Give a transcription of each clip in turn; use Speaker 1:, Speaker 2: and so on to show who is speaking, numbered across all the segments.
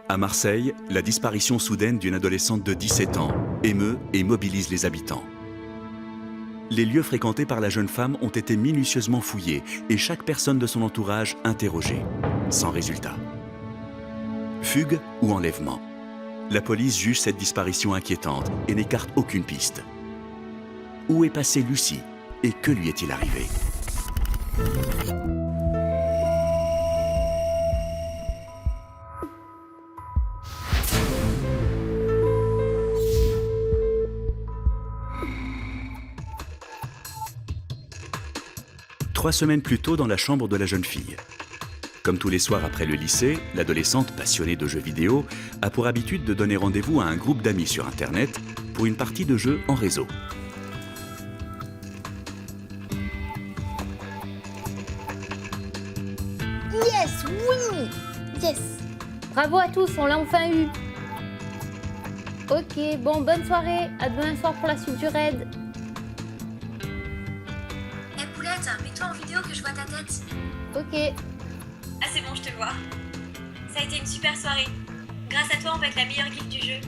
Speaker 1: À Marseille, la disparition soudaine d'une adolescente de 17 ans émeut et mobilise les habitants. Les lieux fréquentés par la jeune femme ont été minutieusement fouillés et chaque personne de son entourage interrogée, sans résultat. Fugue ou enlèvement? La police juge cette disparition inquiétante et n'écarte aucune piste. Où est passée Lucie et que lui est-il arrivé? Trois semaines plus tôt dans la chambre de la jeune fille. Comme tous les soirs après le lycée, l'adolescente passionnée de jeux vidéo a pour habitude de donner rendez-vous à un groupe d'amis sur Internet pour une partie de jeux en réseau.
Speaker 2: Yes, oui! Yes! Bravo à tous, on l'a enfin eu! Ok, bon, bonne soirée, à demain soir pour la suite du raid.
Speaker 3: Eh Poulette, mets-toi en vidéo que je vois ta tête.
Speaker 2: Ok.
Speaker 3: Ah c'est bon, je te vois. Ça a été une super soirée. Grâce à toi, on va être la meilleure guilde du jeu.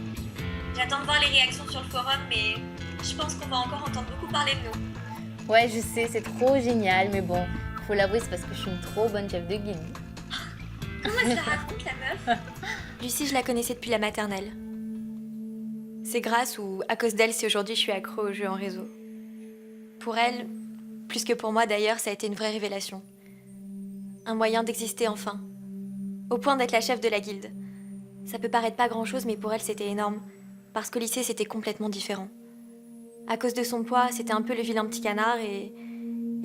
Speaker 3: J'attends de voir les réactions sur le forum, mais je pense qu'on va encore entendre beaucoup parler de nous.
Speaker 2: Ouais, je sais, c'est trop génial, mais bon, faut l'avouer, c'est parce que je suis une trop bonne chef de guilde.
Speaker 3: Comment elle se la raconte, la meuf? Lucie, je la connaissais depuis la maternelle. C'est grâce ou à cause d'elle si aujourd'hui je suis accro aux jeux en réseau. Pour elle, plus que pour moi d'ailleurs, ça a été une vraie révélation. Un moyen d'exister enfin. Au point d'être la chef de la guilde. Ça peut paraître pas grand-chose, mais pour elle c'était énorme. Parce qu'au lycée c'était complètement différent. À cause de son poids, c'était un peu le vilain petit canard et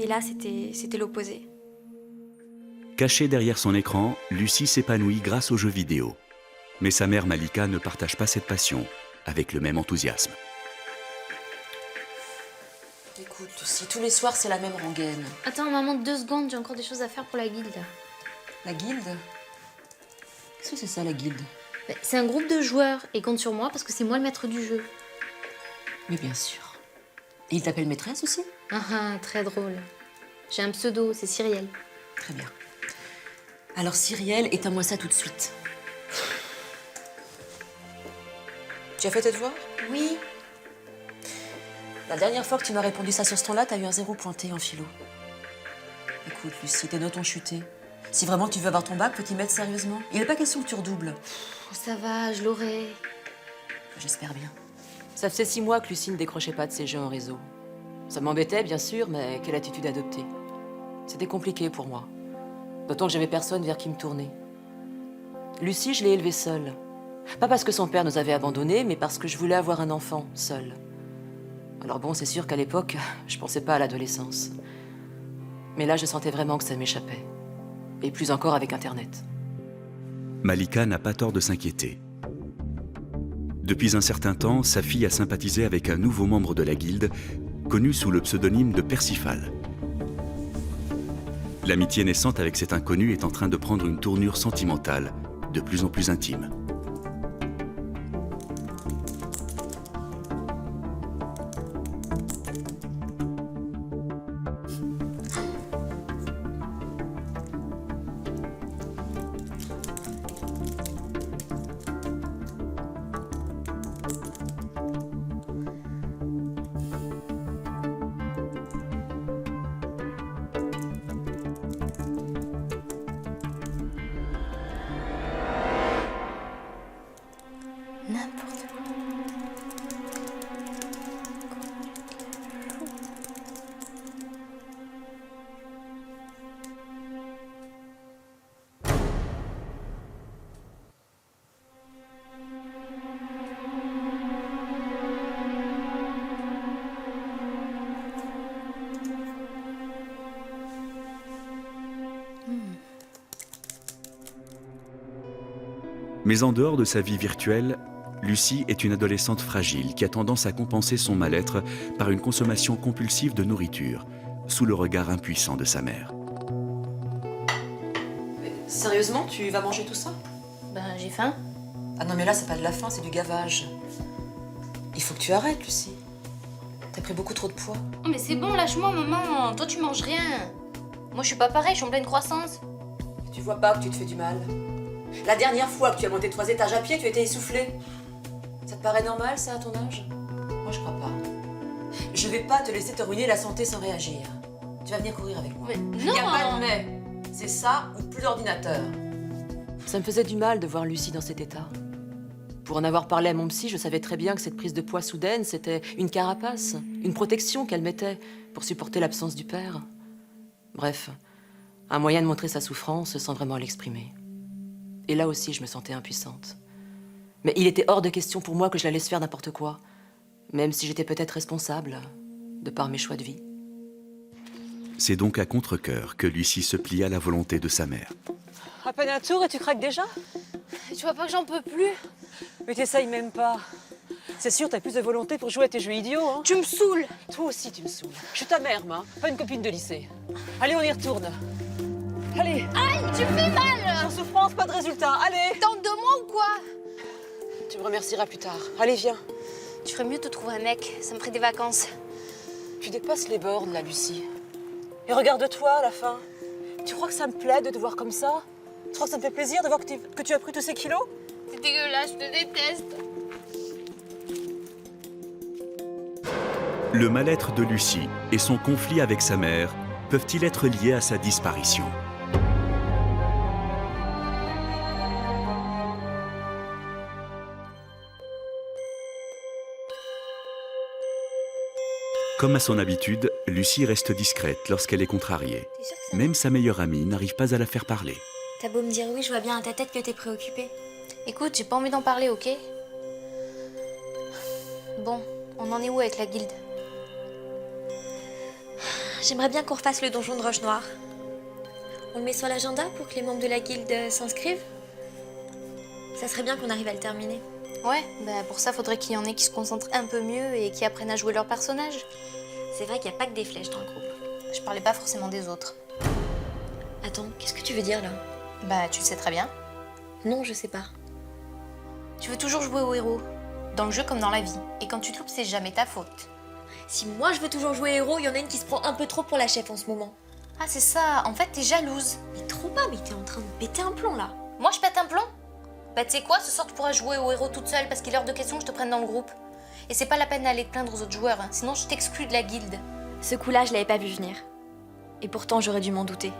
Speaker 3: là c'était l'opposé.
Speaker 1: Cachée derrière son écran, Lucie s'épanouit grâce aux jeux vidéo. Mais sa mère Malika ne partage pas cette passion avec le même enthousiasme.
Speaker 4: Écoute, Lucie, tous les soirs, c'est la même rengaine.
Speaker 2: Attends, maman, 2 secondes, j'ai encore des choses à faire pour la guilde.
Speaker 4: La guilde? Qu'est-ce que c'est ça, la guilde?
Speaker 2: C'est un groupe de joueurs et compte sur moi parce que c'est moi le maître du jeu.
Speaker 4: Oui, bien sûr. Et il t'appelle maîtresse aussi?
Speaker 2: Ah, très drôle. J'ai un pseudo, c'est Cyrielle.
Speaker 4: Très bien. Alors, Cyrielle, éteins-moi ça tout de suite. Tu as fait tes devoirs?
Speaker 2: Oui.
Speaker 4: La dernière fois que tu m'as répondu ça sur ce ton-là, t'as eu un 0 pointé en philo. Écoute, Lucie, tes notes ont chuté. Si vraiment tu veux avoir ton bac, faut t'y mettre sérieusement. Il n'est pas question que tu redoubles.
Speaker 2: Oh, ça va, je l'aurai.
Speaker 4: J'espère bien. Ça faisait 6 mois que Lucie ne décrochait pas de ses jeux en réseau. Ça m'embêtait, bien sûr, mais quelle attitude adopter? C'était compliqué pour moi. D'autant que j'avais personne vers qui me tourner. Lucie, je l'ai élevée seule. Pas parce que son père nous avait abandonnés, mais parce que je voulais avoir un enfant, seule. Alors bon, c'est sûr qu'à l'époque, je pensais pas à l'adolescence. Mais là, je sentais vraiment que ça m'échappait. Et plus encore avec Internet.
Speaker 1: Malika n'a pas tort de s'inquiéter. Depuis un certain temps, sa fille a sympathisé avec un nouveau membre de la guilde, connu sous le pseudonyme de Percival. L'amitié naissante avec cet inconnu est en train de prendre une tournure sentimentale, de plus en plus intime.
Speaker 2: N'importe quoi.
Speaker 1: Mais en dehors de sa vie virtuelle, Lucie est une adolescente fragile qui a tendance à compenser son mal-être par une consommation compulsive de nourriture, sous le regard impuissant de sa mère.
Speaker 4: Mais sérieusement, tu vas manger tout ça?
Speaker 2: Ben, j'ai faim.
Speaker 4: Ah non, mais là, c'est pas de la faim, c'est du gavage. Il faut que tu arrêtes, Lucie. T'as pris beaucoup trop de poids.
Speaker 2: Oh, mais c'est bon, lâche-moi, maman. Toi, tu manges rien. Moi, je suis pas pareil, je suis en pleine croissance.
Speaker 4: Tu vois pas que tu te fais du mal? La dernière fois que tu as monté 3 étages à pied, tu étais essoufflée. Ça te paraît normal, ça, à ton âge? Moi, je crois pas. Je vais pas te laisser te ruiner la santé sans réagir. Tu vas venir courir avec moi.
Speaker 2: Mais
Speaker 4: Il
Speaker 2: non.
Speaker 4: n'y a pas de mais. C'est ça ou plus d'ordinateur. Ça me faisait du mal de voir Lucie dans cet état. Pour en avoir parlé à mon psy, je savais très bien que cette prise de poids soudaine, c'était une carapace, une protection qu'elle mettait pour supporter l'absence du père. Bref, un moyen de montrer sa souffrance sans vraiment l'exprimer. Et là aussi, je me sentais impuissante. Mais il était hors de question pour moi que je la laisse faire n'importe quoi, même si j'étais peut-être responsable, de par mes choix de vie.
Speaker 1: C'est donc à contre-cœur que Lucie se plie à la volonté de sa mère.
Speaker 5: À peine un tour et tu craques déjà?
Speaker 2: Tu vois pas que j'en peux plus?
Speaker 5: Mais t'essayes même pas. C'est sûr, t'as plus de volonté pour jouer à tes jeux idiots, hein?
Speaker 2: Tu me saoules.
Speaker 5: Toi aussi, tu me saoules. Je suis ta mère, moi, pas une copine de lycée. Allez, on y retourne. Allez.
Speaker 2: Aïe, tu me fais mal.
Speaker 5: Sans souffrance, pas de résultat. Allez.
Speaker 2: Tente de moi ou quoi?
Speaker 5: Tu me remercieras plus tard. Allez, viens.
Speaker 2: Tu ferais mieux de te trouver un mec, ça me ferait des vacances.
Speaker 5: Tu dépasses les bornes, là, Lucie. Et regarde-toi, à la fin. Tu crois que ça me plaît de te voir comme ça? Tu crois que ça me fait plaisir de voir que tu as pris tous ces kilos?
Speaker 2: C'est dégueulasse, je te déteste.
Speaker 1: Le mal-être de Lucie et son conflit avec sa mère peuvent-ils être liés à sa disparition? Comme à son habitude, Lucie reste discrète lorsqu'elle est contrariée.
Speaker 3: T'es sûre que ça...
Speaker 1: Même sa meilleure amie n'arrive pas à la faire parler.
Speaker 3: T'as beau me dire oui, je vois bien à ta tête que t'es préoccupée.
Speaker 2: Écoute, j'ai pas envie d'en parler, ok? Bon, on en est où avec la guilde?
Speaker 3: J'aimerais bien qu'on refasse le donjon de Roche Noire. On le met sur l'agenda pour que les membres de la guilde s'inscrivent? Ça serait bien qu'on arrive à le terminer.
Speaker 2: Ouais, bah pour ça, faudrait qu'il y en ait qui se concentrent un peu mieux et qui apprennent à jouer leur personnage.
Speaker 3: C'est vrai qu'il n'y a pas que des flèches dans le groupe.
Speaker 2: Je parlais pas forcément des autres.
Speaker 3: Attends, qu'est-ce que tu veux dire là?
Speaker 2: Bah, tu le sais très bien.
Speaker 3: Non, je sais pas.
Speaker 2: Tu veux toujours jouer au héros, dans le jeu comme dans la vie. Et quand tu te loupes, c'est jamais ta faute.
Speaker 3: Si moi je veux toujours jouer héros, il y en a une qui se prend un peu trop pour la chef en ce moment.
Speaker 2: Ah, c'est ça, en fait, t'es jalouse.
Speaker 3: Mais trop pas, mais t'es en train de péter un plomb là.
Speaker 2: Moi, je pète un plomb? Bah, tu sais quoi, ce soir, tu pourras jouer au héros toute seule parce qu'il est hors de question que je te prenne dans le groupe. Et c'est pas la peine d'aller te plaindre aux autres joueurs, hein, sinon je t'exclus de la guilde.
Speaker 3: Ce coup-là, je l'avais pas vu venir. Et pourtant, j'aurais dû m'en douter.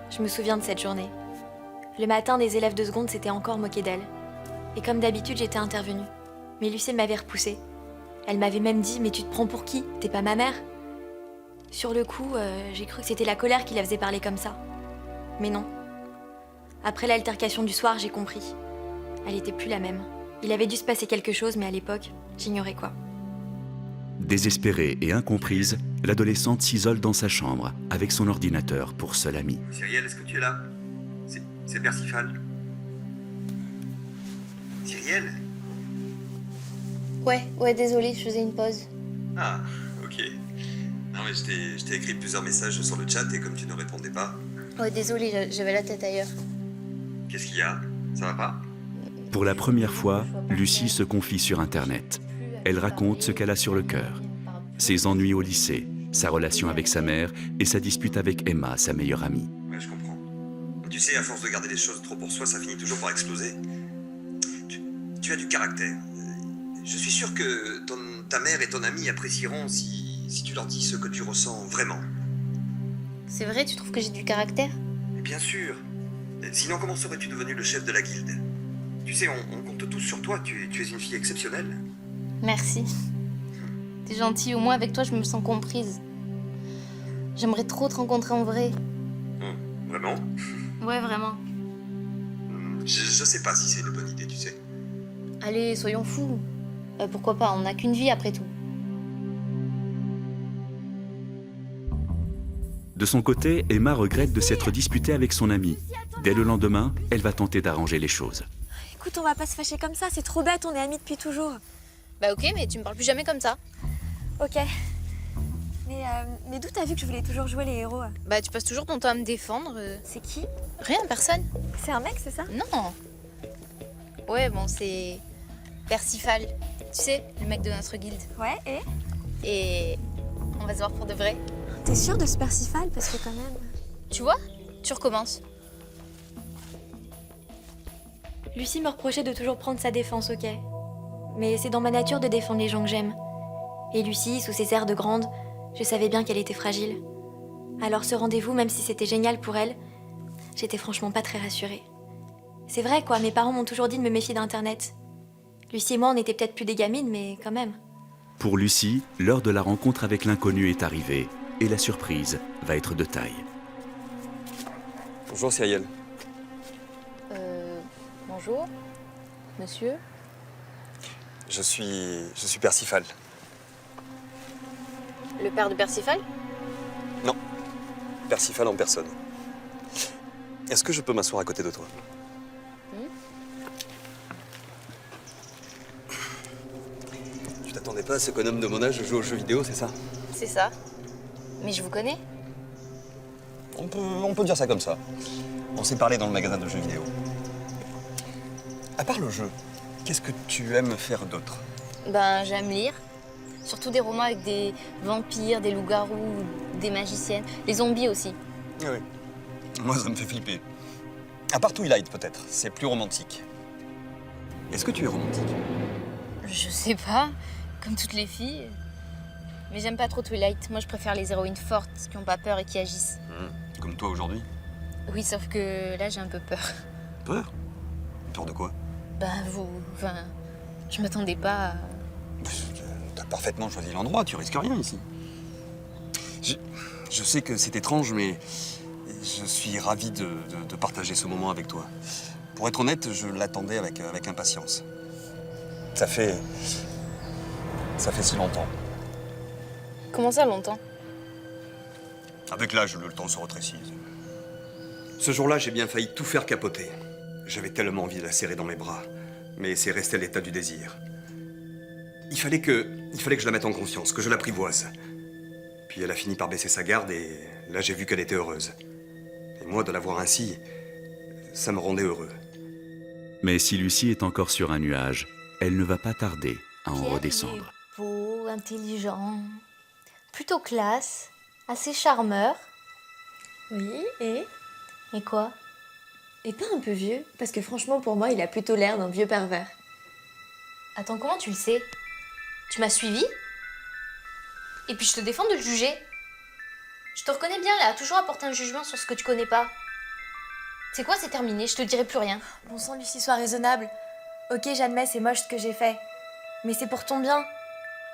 Speaker 3: Je me souviens de cette journée. Le matin, des élèves de seconde s'étaient encore moqués d'elle. Et comme d'habitude, j'étais intervenue. Mais Lucille m'avait repoussée. Elle m'avait même dit « Mais tu te prends pour qui? T'es pas ma mère ?» Sur le coup, j'ai cru que c'était la colère qui la faisait parler comme ça. Mais non. Après l'altercation du soir, j'ai compris. Elle était plus la même. Il avait dû se passer quelque chose, mais à l'époque, j'ignorais quoi.
Speaker 1: Désespérée et incomprise, l'adolescente s'isole dans sa chambre avec son ordinateur pour seul ami.
Speaker 6: Cyrielle, est-ce que tu es là? C'est Percival. Cyrielle?
Speaker 2: Ouais, désolée, je faisais une pause.
Speaker 6: Ah, ok. Non mais je t'ai écrit plusieurs messages sur le chat et comme tu ne répondais pas...
Speaker 2: Ouais, désolée, j'avais la tête ailleurs.
Speaker 6: Qu'est-ce qu'il y a? Ça va pas?
Speaker 1: Pour la première fois, Lucie se confie sur Internet. Elle raconte ce qu'elle a sur le cœur. Ses ennuis au lycée, sa relation avec sa mère et sa dispute avec Emma, sa meilleure amie.
Speaker 6: Ouais, je comprends. Tu sais, à force de garder les choses trop pour soi, ça finit toujours par exploser. Tu as du caractère. Je suis sûr que ta mère et ton ami apprécieront si tu leur dis ce que tu ressens vraiment.
Speaker 2: C'est vrai, tu trouves que j'ai du caractère?
Speaker 6: Et bien sûr. Sinon, comment serais-tu devenu le chef de la guilde? Tu sais, on compte tous sur toi, tu es une fille exceptionnelle.
Speaker 2: Merci. T'es gentille, au moins avec toi je me sens comprise. J'aimerais trop te rencontrer en vrai.
Speaker 6: Vraiment?
Speaker 2: Ouais, vraiment.
Speaker 6: Je sais pas si c'est une bonne idée, tu sais.
Speaker 2: Allez, soyons fous. Pourquoi pas, on n'a qu'une vie après tout.
Speaker 1: De son côté, Emma regrette de s'être disputée avec son amie. Dès le lendemain, elle va tenter d'arranger les choses.
Speaker 3: Écoute, on va pas se fâcher comme ça, c'est trop bête, on est amis depuis toujours.
Speaker 2: Bah ok, mais tu me parles plus jamais comme ça.
Speaker 3: Ok. Mais d'où t'as vu que je voulais toujours jouer les héros?
Speaker 2: Bah tu passes toujours ton temps à me défendre.
Speaker 3: C'est qui?
Speaker 2: Rien, personne.
Speaker 3: C'est un mec, c'est ça?
Speaker 2: Non. Ouais, bon, c'est Percival. Tu sais, le mec de notre guilde.
Speaker 3: Ouais, et?
Speaker 2: Et on va se voir pour de vrai.
Speaker 3: T'es sûre de ce Percival? Parce que quand même...
Speaker 2: Tu vois? Tu recommences.
Speaker 3: Lucie me reprochait de toujours prendre sa défense, ok. Mais c'est dans ma nature de défendre les gens que j'aime. Et Lucie, sous ses airs de grande, je savais bien qu'elle était fragile. Alors ce rendez-vous, même si c'était génial pour elle, j'étais franchement pas très rassurée. C'est vrai quoi, mes parents m'ont toujours dit de me méfier d'Internet. Lucie et moi, on était peut-être plus des gamines, mais quand même.
Speaker 1: Pour Lucie, l'heure de la rencontre avec l'inconnu est arrivée et la surprise va être de taille.
Speaker 7: Bonjour Cyrielle.
Speaker 2: Bonjour, monsieur.
Speaker 7: Je suis Percival.
Speaker 2: Le père de Percival?
Speaker 7: Non, Percival en personne. Est-ce que je peux m'asseoir à côté de toi? Tu t'attendais pas à ce qu'un homme de mon âge joue aux jeux vidéo, c'est ça?
Speaker 2: C'est ça. Mais je vous connais.
Speaker 7: On peut dire ça comme ça. On s'est parlé dans le magasin de jeux vidéo. À part le jeu, qu'est-ce que tu aimes faire d'autre?
Speaker 2: Ben, j'aime lire. Surtout des romans avec des vampires, des loups-garous, des magiciennes. Les zombies aussi.
Speaker 7: Ah oui. Moi, ça me fait flipper. À part Twilight, peut-être. C'est plus romantique. Est-ce que tu es romantique?
Speaker 2: Je sais pas, comme toutes les filles. Mais j'aime pas trop Twilight. Moi, je préfère les héroïnes fortes, qui ont pas peur et qui agissent.
Speaker 7: Comme toi aujourd'hui.
Speaker 2: Oui, sauf que là, j'ai un peu peur.
Speaker 7: Peur? Peur de quoi?
Speaker 2: Ben, enfin, je m'attendais pas à...
Speaker 7: T'as parfaitement choisi l'endroit, tu risques rien ici. Je sais que c'est étrange, mais je suis ravi de partager ce moment avec toi. Pour être honnête, je l'attendais avec impatience. Ça fait si longtemps.
Speaker 2: Comment ça, longtemps?
Speaker 7: Avec l'âge, le temps se rétrécit. Ce jour-là, j'ai bien failli tout faire capoter. J'avais tellement envie de la serrer dans mes bras, mais c'est resté à l'état du désir. Il fallait que je la mette en confiance, que je l'apprivoise. Puis elle a fini par baisser sa garde et là j'ai vu qu'elle était heureuse. Et moi, de la voir ainsi, ça me rendait heureux.
Speaker 1: Mais si Lucie est encore sur un nuage, elle ne va pas tarder à en
Speaker 2: Pierre,
Speaker 1: redescendre.
Speaker 2: il est beau, intelligent, plutôt classe, assez charmeur.
Speaker 3: Oui, et
Speaker 2: quoi?
Speaker 3: Et pas un peu vieux? Parce que franchement, pour moi, il a plutôt l'air d'un vieux pervers.
Speaker 2: Attends, comment tu le sais? Tu m'as suivi? Et puis je te défends de le juger. Je te reconnais bien là, toujours apporter un jugement sur ce que tu connais pas. C'est quoi, c'est terminé, je te dirai plus rien.
Speaker 3: Bon sang, Lucie, sois raisonnable. Ok, j'admets, c'est moche ce que j'ai fait. Mais c'est pour ton bien.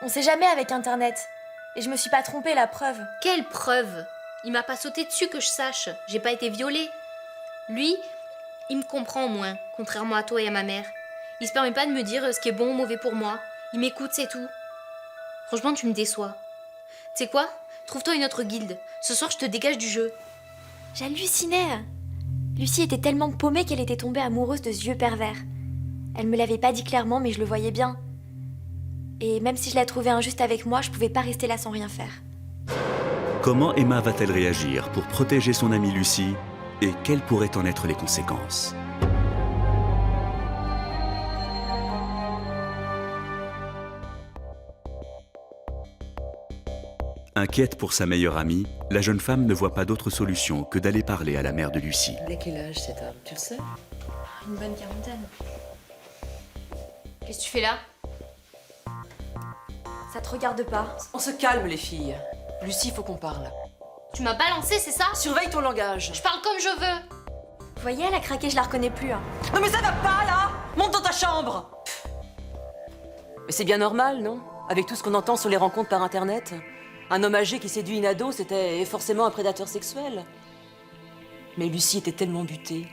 Speaker 3: On sait jamais avec Internet. Et je me suis pas trompée, la preuve.
Speaker 2: Quelle preuve? Il m'a pas sauté dessus que je sache. J'ai pas été violée. Lui, il me comprend au moins, contrairement à toi et à ma mère. Il se permet pas de me dire ce qui est bon ou mauvais pour moi. Il m'écoute, c'est tout. Franchement, tu me déçois. Tu sais quoi? Trouve-toi une autre guilde. Ce soir, je te dégage du jeu.
Speaker 3: J'hallucinais. Lucie était tellement paumée qu'elle était tombée amoureuse de ce vieux pervers. Elle me l'avait pas dit clairement, mais je le voyais bien. Et même si je la trouvais injuste avec moi, je pouvais pas rester là sans rien faire.
Speaker 1: Comment Emma va-t-elle réagir pour protéger son amie Lucie et quelles pourraient en être les conséquences? Inquiète pour sa meilleure amie, la jeune femme ne voit pas d'autre solution que d'aller parler à la mère de Lucie.
Speaker 4: Il a quel âge cet homme, tu le sais?
Speaker 3: Une bonne quarantaine.
Speaker 2: Qu'est-ce que tu fais là?
Speaker 3: Ça te regarde pas.
Speaker 4: On se calme, les filles. Lucie, faut qu'on parle.
Speaker 2: Tu m'as balancé, c'est ça?
Speaker 4: Surveille ton langage.
Speaker 2: Je parle comme je veux.
Speaker 3: Vous voyez, elle a craqué, je la reconnais plus. Hein.
Speaker 4: Non mais ça va pas, là! Monte dans ta chambre! Mais c'est bien normal, non? Avec tout ce qu'on entend sur les rencontres par Internet. Un homme âgé qui séduit une ado, c'était forcément un prédateur sexuel. Mais Lucie était tellement butée.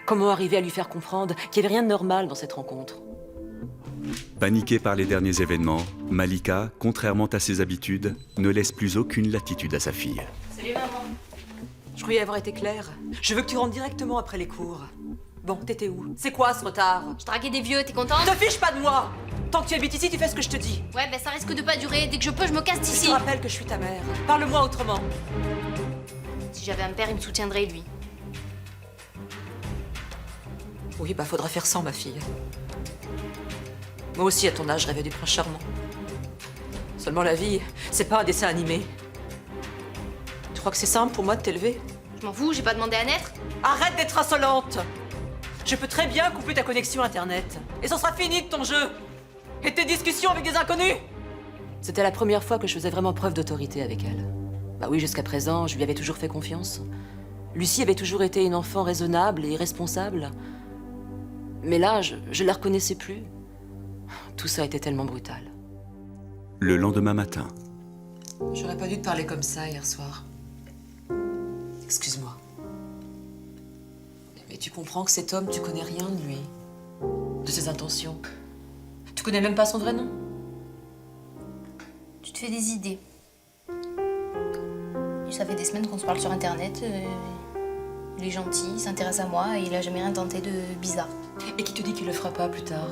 Speaker 4: Comment arriver à lui faire comprendre qu'il n'y avait rien de normal dans cette rencontre?
Speaker 1: Paniquée par les derniers événements, Malika, contrairement à ses habitudes, ne laisse plus aucune latitude à sa fille.
Speaker 2: Salut maman.
Speaker 4: Je croyais avoir été claire. Je veux que tu rentres directement après les cours. Bon, t'étais où? C'est quoi ce retard?
Speaker 2: Je draguais des vieux, t'es contente?
Speaker 4: Te fiche pas de moi! Tant que tu habites ici, tu fais ce que je te dis.
Speaker 2: Ouais, ben ça risque de pas durer. Dès que je peux, je me casse
Speaker 4: Je
Speaker 2: d'ici.
Speaker 4: te rappelle que je suis ta mère. Parle-moi autrement.
Speaker 2: Si j'avais un père, il me soutiendrait, lui.
Speaker 4: Oui, bah faudra faire sans, ma fille. Moi aussi, à ton âge, je rêvais du prince charmant. Seulement la vie, c'est pas un dessin animé. Tu crois que c'est simple pour moi de t'élever?
Speaker 2: Je m'en fous, j'ai pas demandé à naître.
Speaker 4: Arrête d'être insolente! Je peux très bien couper ta connexion Internet. Et ça sera fini de ton jeu! Et tes discussions avec des inconnus! C'était la première fois que je faisais vraiment preuve d'autorité avec elle. Bah oui, jusqu'à présent, je lui avais toujours fait confiance. Lucie avait toujours été une enfant raisonnable et responsable. Mais là, je la reconnaissais plus. Tout ça était tellement brutal.
Speaker 1: Le lendemain matin,
Speaker 4: J'aurais pas dû te parler comme ça hier soir. Excuse-moi. Mais tu comprends que cet homme, tu connais rien de lui. De ses intentions. Tu connais même pas son vrai nom.
Speaker 2: Tu te fais des idées. Ça fait des semaines qu'on se parle sur Internet. Il est gentil, il s'intéresse à moi et il a jamais rien tenté de bizarre.
Speaker 4: Et qui te dit qu'il le fera pas plus tard?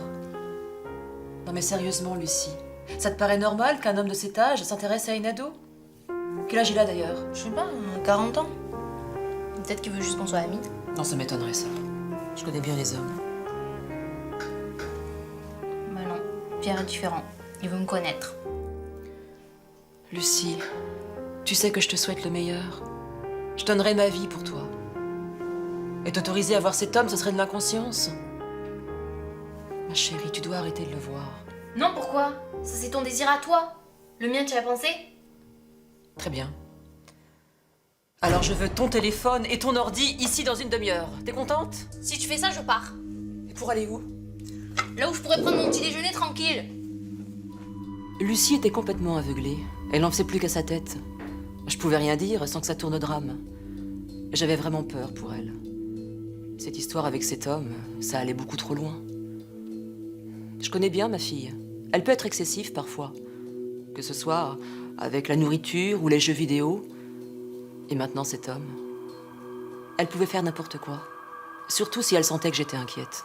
Speaker 4: Non mais sérieusement, Lucie, ça te paraît normal qu'un homme de cet âge s'intéresse à une ado? Quel âge il a d'ailleurs?
Speaker 2: Je sais pas, 40 ans. Peut-être qu'il veut juste qu'on soit amis.
Speaker 4: Non, ça m'étonnerait ça. Je connais bien les hommes.
Speaker 2: Bah non, Pierre est différent. Il veut me connaître.
Speaker 4: Lucie, tu sais que je te souhaite le meilleur. Je donnerai ma vie pour toi. Et t'autoriser à voir cet homme, ce serait de l'inconscience. Ma chérie, tu dois arrêter de le voir.
Speaker 2: Non, pourquoi? Ça c'est ton désir à toi. Le mien, tu y as pensé?
Speaker 4: Très bien. Alors je veux ton téléphone et ton ordi ici dans une demi-heure. T'es contente?
Speaker 2: Si tu fais ça, je pars.
Speaker 4: Et pour aller où?
Speaker 2: Là où je pourrais prendre mon petit déjeuner tranquille.
Speaker 4: Lucie était complètement aveuglée. Elle n'en faisait plus qu'à sa tête. Je pouvais rien dire sans que ça tourne au drame. J'avais vraiment peur pour elle. Cette histoire avec cet homme, ça allait beaucoup trop loin. Je connais bien ma fille. Elle peut être excessive parfois. Que ce soit avec la nourriture ou les jeux vidéo. Et maintenant cet homme. Elle pouvait faire n'importe quoi. Surtout si elle sentait que j'étais inquiète.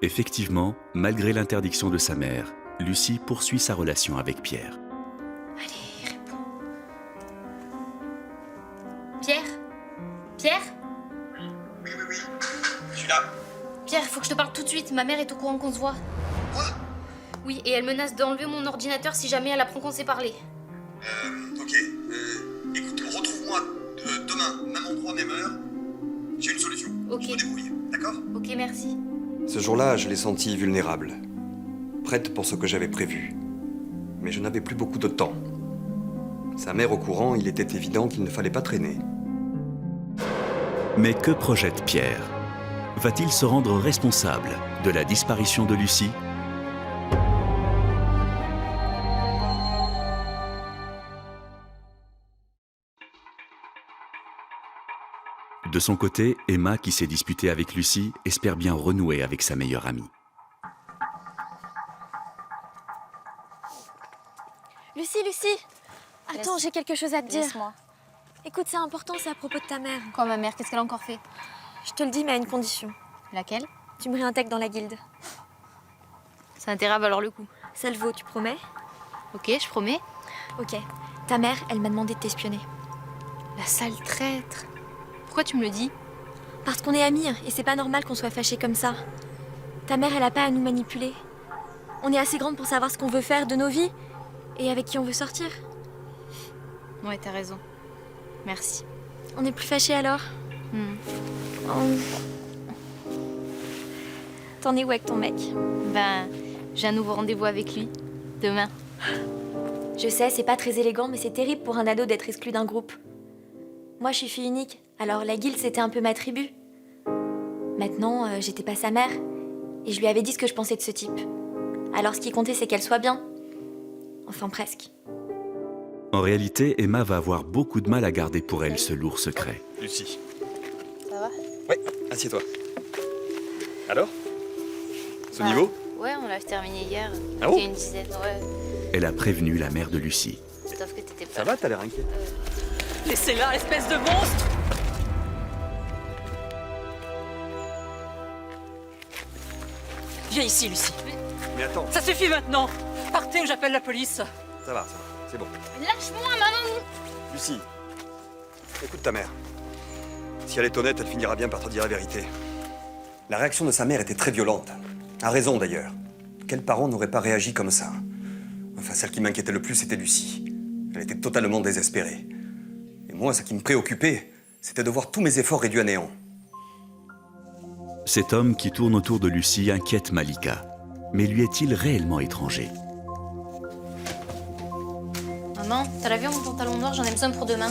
Speaker 1: effectivement, malgré l'interdiction de sa mère, Lucie poursuit sa relation avec Pierre.
Speaker 2: Allez, réponds. Pierre? Pierre?
Speaker 6: Oui, je suis là.
Speaker 2: Pierre, il faut que je te parle tout de suite. Ma mère est au courant qu'on se voit.
Speaker 6: Quoi?
Speaker 2: Oui, et elle menace d'enlever mon ordinateur si jamais elle apprend qu'on s'est parlé.
Speaker 6: Ok. Écoute, retrouve-moi demain, même endroit, même heure. J'ai une solution.
Speaker 2: Ok.
Speaker 6: Je me débrouille, d'accord?
Speaker 2: Ok, merci.
Speaker 7: Ce jour-là, je l'ai sentie vulnérable, prête pour ce que j'avais prévu. Mais je n'avais plus beaucoup de temps. Sa mère au courant, il était évident qu'il ne fallait pas traîner.
Speaker 1: Mais que projette Pierre? Va-t-il se rendre responsable de la disparition de Lucie? De son côté, Emma, qui s'est disputée avec Lucie, espère bien renouer avec sa meilleure amie.
Speaker 3: Lucie, attends, j'ai quelque chose à te dire.
Speaker 2: Laisse-moi.
Speaker 3: Écoute, c'est important, c'est à propos de ta mère.
Speaker 2: Quoi, ma mère? Qu'est-ce qu'elle a encore fait?
Speaker 3: Je te le dis, mais à une condition.
Speaker 2: Laquelle?
Speaker 3: Tu me réintègres dans la guilde.
Speaker 2: C'est intérêt à valoir le coup.
Speaker 3: Ça le vaut, tu promets?
Speaker 2: Ok, je promets.
Speaker 3: Ok. Ta mère, elle m'a demandé de t'espionner.
Speaker 2: La sale traître. Pourquoi tu me le dis?
Speaker 3: Parce qu'on est amis, et c'est pas normal qu'on soit fâchés comme ça. Ta mère, elle a pas à nous manipuler. On est assez grandes pour savoir ce qu'on veut faire de nos vies, et avec qui on veut sortir.
Speaker 2: Ouais, t'as raison. Merci.
Speaker 3: On n'est plus fâchés alors? T'en es où avec ton mec?
Speaker 2: Ben, j'ai un nouveau rendez-vous avec lui. Demain.
Speaker 3: Je sais, c'est pas très élégant, mais c'est terrible pour un ado d'être exclu d'un groupe. Moi, je suis fille unique, alors la guilde, c'était un peu ma tribu. Maintenant, j'étais pas sa mère, et je lui avais dit ce que je pensais de ce type. Alors, ce qui comptait, c'est qu'elle soit bien. Enfin, presque.
Speaker 1: En réalité, Emma va avoir beaucoup de mal à garder pour elle ce lourd secret.
Speaker 7: Lucie.
Speaker 2: Ça va?
Speaker 7: Oui, assieds-toi. Alors? Ce niveau?
Speaker 2: Ouais, on l'a terminé hier.
Speaker 7: Ah bon?
Speaker 2: Il y a une dizaine, ouais.
Speaker 1: Elle a prévenu la mère de Lucie.
Speaker 2: Sauf que t'étais pas.
Speaker 7: Ça va, t'as l'air inquiète.
Speaker 4: Laissez-la, espèce de monstre! Viens ici, Lucie.
Speaker 7: Mais attends,
Speaker 4: Ça suffit maintenant. Partez ou j'appelle la police.
Speaker 7: ça va, c'est bon.
Speaker 2: Lâche-moi, maman!
Speaker 7: Lucie, écoute ta mère. Si elle est honnête, elle finira bien par te dire la vérité. La réaction de sa mère était très violente. A raison d'ailleurs. Quel parent n'aurait pas réagi comme ça? Enfin, celle qui m'inquiétait le plus, c'était Lucie. Elle était totalement désespérée. Et moi, ce qui me préoccupait, c'était de voir tous mes efforts réduits à néant.
Speaker 1: Cet homme qui tourne autour de Lucie inquiète Malika. Mais lui est-il réellement étranger?
Speaker 2: Maman, t'as lavé mon pantalon noir, j'en ai besoin pour demain.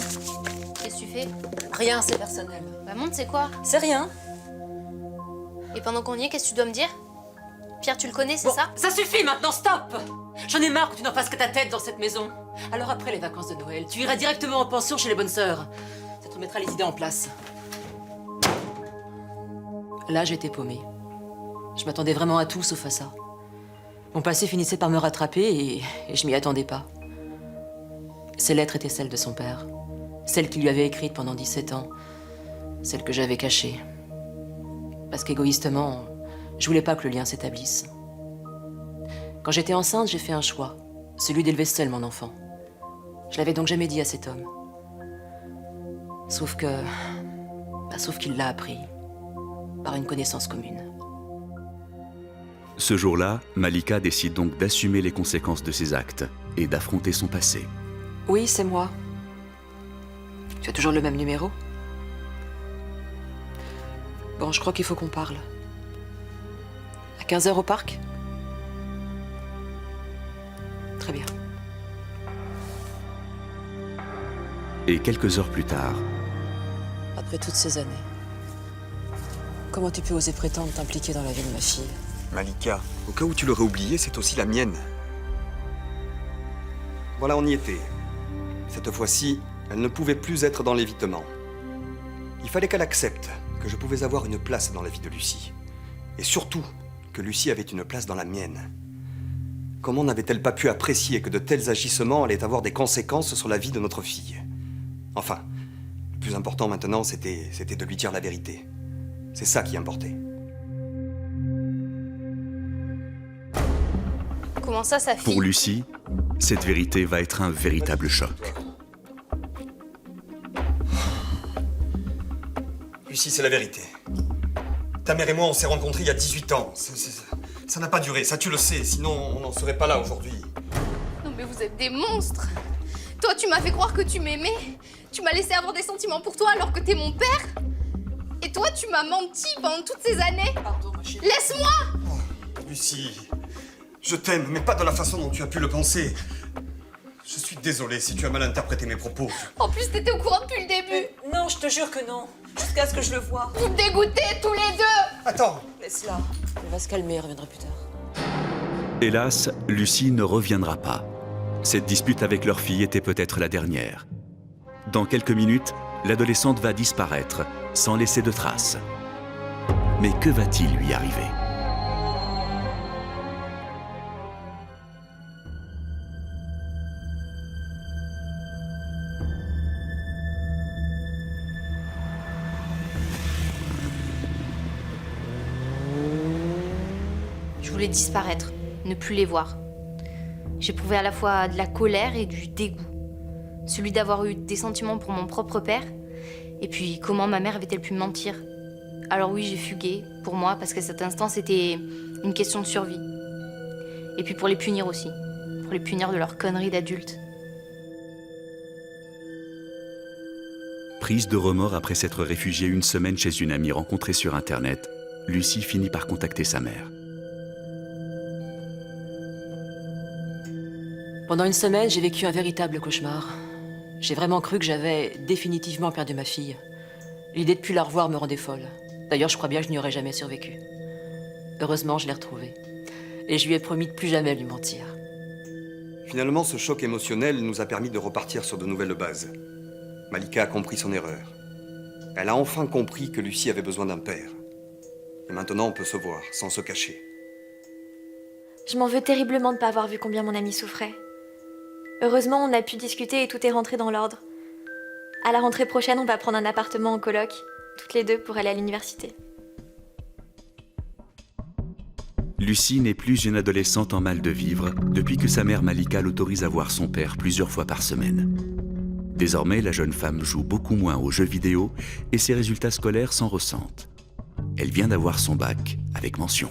Speaker 2: Qu'est-ce que tu fais?
Speaker 4: Rien, c'est personnel.
Speaker 2: Bah montre, c'est quoi?
Speaker 4: C'est rien.
Speaker 2: Et pendant qu'on y est, qu'est-ce que tu dois me dire? Pierre, tu le connais, c'est
Speaker 4: Bon,
Speaker 2: ça?
Speaker 4: ça suffit maintenant, stop! J'en ai marre que tu n'en fasses que ta tête dans cette maison. Alors après les vacances de Noël, tu iras directement en pension chez les bonnes sœurs. Ça te remettra les idées en place. Là, j'étais paumée. Je m'attendais vraiment à tout sauf à ça. Mon passé finissait par me rattraper et je m'y attendais pas. Ces lettres étaient celles de son père. Celles qu'il lui avait écrites pendant 17 ans. Celles que j'avais cachées. Parce qu'égoïstement, je voulais pas que le lien s'établisse. Quand j'étais enceinte, j'ai fait un choix. Celui d'élever seul mon enfant. Je l'avais donc jamais dit à cet homme. Sauf qu'il l'a appris. Par une connaissance commune.
Speaker 1: Ce jour-là, Malika décide donc d'assumer les conséquences de ses actes et d'affronter son passé.
Speaker 4: Oui, c'est moi. Tu as toujours le même numéro? Bon, je crois qu'il faut qu'on parle. À 15h au parc? Très bien.
Speaker 1: Et quelques heures plus tard,
Speaker 4: Après toutes ces années, comment tu peux oser prétendre t'impliquer dans la vie de ma fille?
Speaker 7: Malika, au cas où tu l'aurais oublié, c'est aussi la mienne. Voilà, on y était. Cette fois-ci, elle ne pouvait plus être dans l'évitement. Il fallait qu'elle accepte que je pouvais avoir une place dans la vie de Lucie. Et surtout, que Lucie avait une place dans la mienne. Comment n'avait-elle pas pu apprécier que de tels agissements allaient avoir des conséquences sur la vie de notre fille? Enfin, le plus important maintenant, c'était de lui dire la vérité. C'est ça qui importait.
Speaker 2: Comment ça, sa fille?
Speaker 1: pour Lucie, cette vérité va être un véritable choc.
Speaker 7: Lucie, c'est la vérité. Ta mère et moi, on s'est rencontrés il y a 18 ans. Ça n'a pas duré, ça tu le sais, sinon on n'en serait pas là aujourd'hui.
Speaker 2: Non mais vous êtes des monstres! Toi, tu m'as fait croire que tu m'aimais. Tu m'as laissé avoir des sentiments pour toi alors que t'es mon père. Et toi, tu m'as menti pendant toutes ces années.
Speaker 4: Pardon, ma chérie.
Speaker 2: Laisse-moi!
Speaker 7: Lucie, je t'aime, mais pas de la façon dont tu as pu le penser. Je suis désolé si tu as mal interprété mes propos.
Speaker 2: En plus, t'étais au courant depuis le début.
Speaker 5: Non, je te jure que non. Jusqu'à ce que je le voie.
Speaker 2: Vous me dégoûtez tous les deux.
Speaker 7: Attends,
Speaker 5: Laisse-la.
Speaker 4: Elle va se calmer, elle reviendra plus tard.
Speaker 1: Hélas, Lucie ne reviendra pas. Cette dispute avec leur fille était peut-être la dernière. Dans quelques minutes, l'adolescente va disparaître, sans laisser de traces. Mais que va-t-il lui arriver ?
Speaker 2: Je voulais disparaître, ne plus les voir. J'éprouvais à la fois de la colère et du dégoût. Celui d'avoir eu des sentiments pour mon propre père, et puis comment ma mère avait-elle pu me mentir? Alors oui, j'ai fugué, pour moi, parce qu'à cet instant, c'était une question de survie. Et puis pour les punir aussi, pour les punir de leurs conneries d'adultes.
Speaker 1: Prise de remords après s'être réfugiée une semaine chez une amie rencontrée sur Internet, Lucie finit par contacter sa mère.
Speaker 4: Pendant une semaine, j'ai vécu un véritable cauchemar. J'ai vraiment cru que j'avais définitivement perdu ma fille. L'idée de plus la revoir me rendait folle. D'ailleurs, je crois bien que je n'y aurais jamais survécu. Heureusement, je l'ai retrouvée. Et je lui ai promis de plus jamais lui mentir.
Speaker 7: finalement, ce choc émotionnel nous a permis de repartir sur de nouvelles bases. Malika a compris son erreur. Elle a enfin compris que Lucie avait besoin d'un père. Et maintenant, on peut se voir, sans se cacher.
Speaker 3: Je m'en veux terriblement de ne pas avoir vu combien mon ami souffrait. Heureusement, on a pu discuter et tout est rentré dans l'ordre. À la rentrée prochaine, on va prendre un appartement en coloc, toutes les deux pour aller à l'université.
Speaker 1: Lucie n'est plus une adolescente en mal de vivre depuis que sa mère Malika l'autorise à voir son père plusieurs fois par semaine. Désormais, la jeune femme joue beaucoup moins aux jeux vidéo et ses résultats scolaires s'en ressentent. Elle vient d'avoir son bac avec mention.